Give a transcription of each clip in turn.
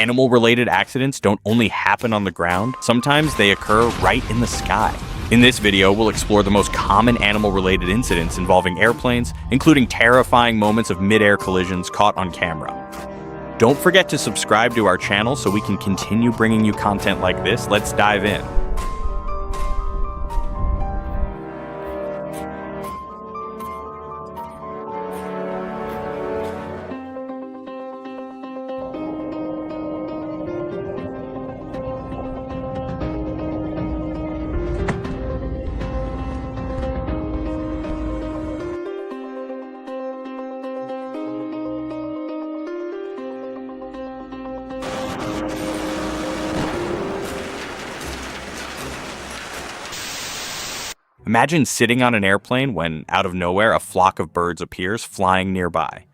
Animal-related accidents don't only happen on the ground, sometimes they occur right in the sky. In this video, we'll explore the most common animal-related incidents involving airplanes, including terrifying moments of mid-air collisions caught on camera. Don't forget to subscribe to our channel so we can continue bringing you content like this. Let's dive in. Imagine sitting on an airplane when, out of nowhere, a flock of birds appears flying nearby.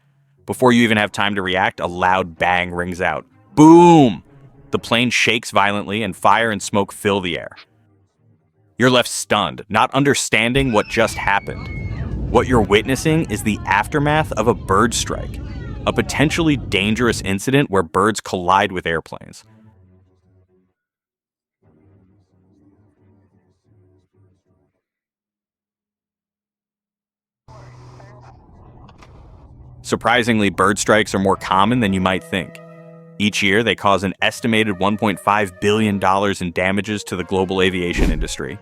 Before you even have time to react, a loud bang rings out. Boom! The plane shakes violently and fire and smoke fill the air. You're left stunned, not understanding what just happened. What you're witnessing is the aftermath of a bird strike, a potentially dangerous incident where birds collide with airplanes. Surprisingly, bird strikes are more common than you might think. Each year, they cause an estimated $1.5 billion in damages to the global aviation industry.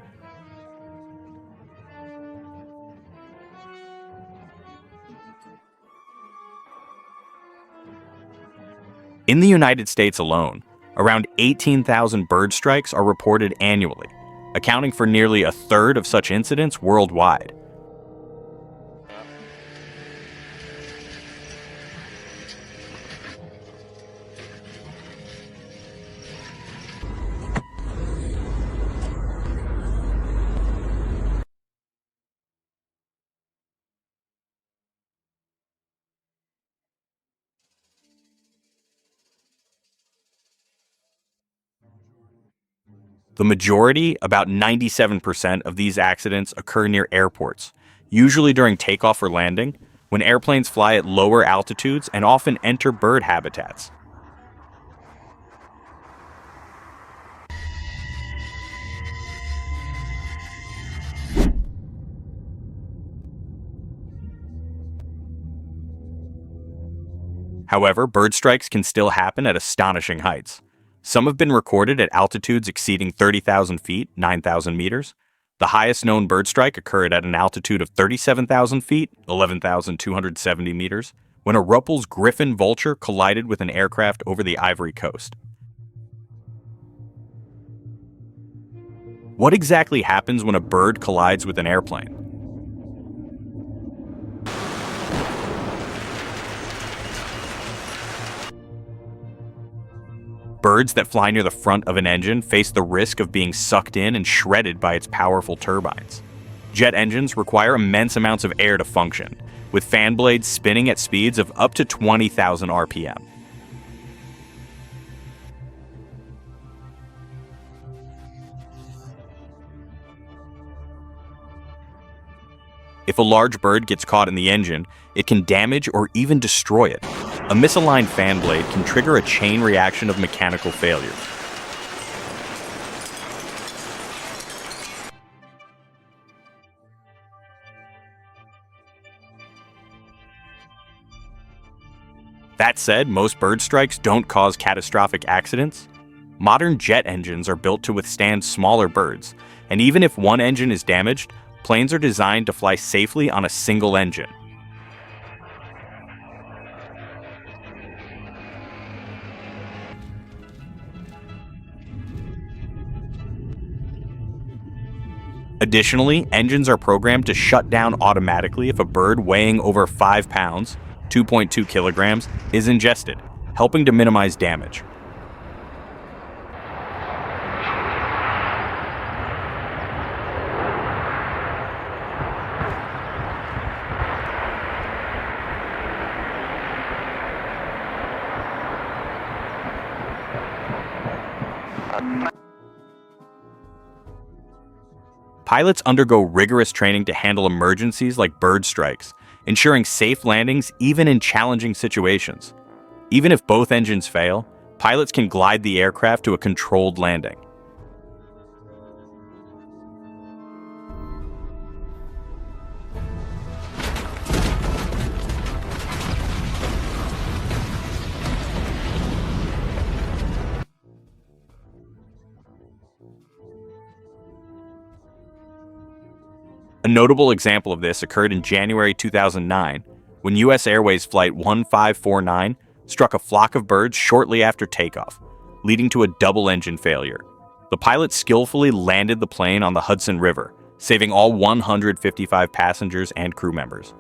In the United States alone, around 18,000 bird strikes are reported annually, accounting for nearly a third of such incidents worldwide. The majority, about 97% of these accidents occur near airports, usually during takeoff or landing, when airplanes fly at lower altitudes and often enter bird habitats. However, bird strikes can still happen at astonishing heights. Some have been recorded at altitudes exceeding 30,000 feet, 9,000 meters. The highest known bird strike occurred at an altitude of 37,000 feet, 11,270 meters, when a Ruppel's Griffon vulture collided with an aircraft over the Ivory Coast. What exactly happens when a bird collides with an airplane? Birds that fly near the front of an engine face the risk of being sucked in and shredded by its powerful turbines. Jet engines require immense amounts of air to function, with fan blades spinning at speeds of up to 20,000 RPM. If a large bird gets caught in the engine, it can damage or even destroy it. A misaligned fan blade can trigger a chain reaction of mechanical failures. That said, most bird strikes don't cause catastrophic accidents. Modern jet engines are built to withstand smaller birds, and even if one engine is damaged, planes are designed to fly safely on a single engine. Additionally, engines are programmed to shut down automatically if a bird weighing over 5 pounds, 2.2 kilograms, is ingested, helping to minimize damage. Pilots undergo rigorous training to handle emergencies like bird strikes, ensuring safe landings even in challenging situations. Even if both engines fail, Pilots can glide the aircraft to a controlled landing. A notable example of this occurred in January 2009, when U.S. Airways Flight 1549 struck a flock of birds shortly after takeoff, leading to a double engine failure. The pilot skillfully landed the plane on the Hudson River, saving all 155 passengers and crew members.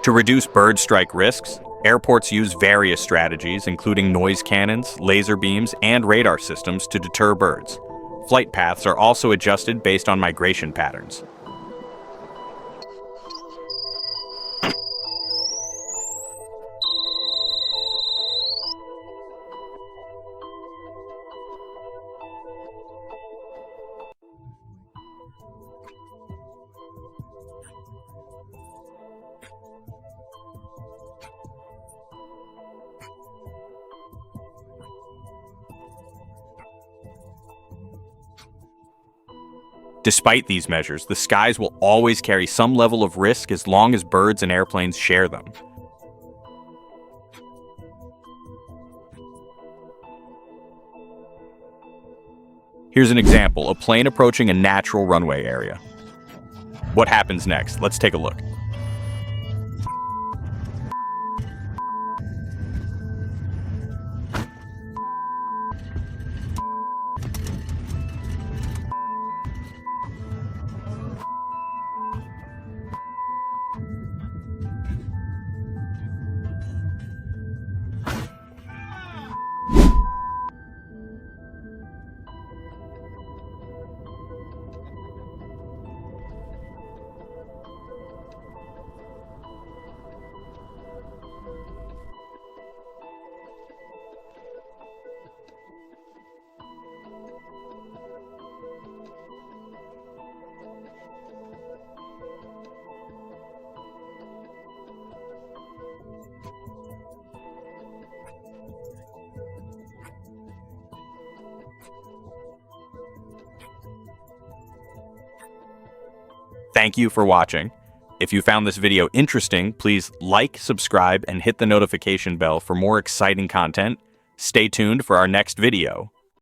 To reduce bird strike risks, airports use various strategies, including noise cannons, laser beams, and radar systems to deter birds. Flight paths are also adjusted based on migration patterns. Despite these measures, the skies will always carry some level of risk as long as birds and airplanes share them. Here's an example, a plane approaching a natural runway area. What happens next? Let's take a look. Thank you for watching. If you found this video interesting, please like, subscribe, and hit the notification bell for more exciting content. Stay tuned for our next video.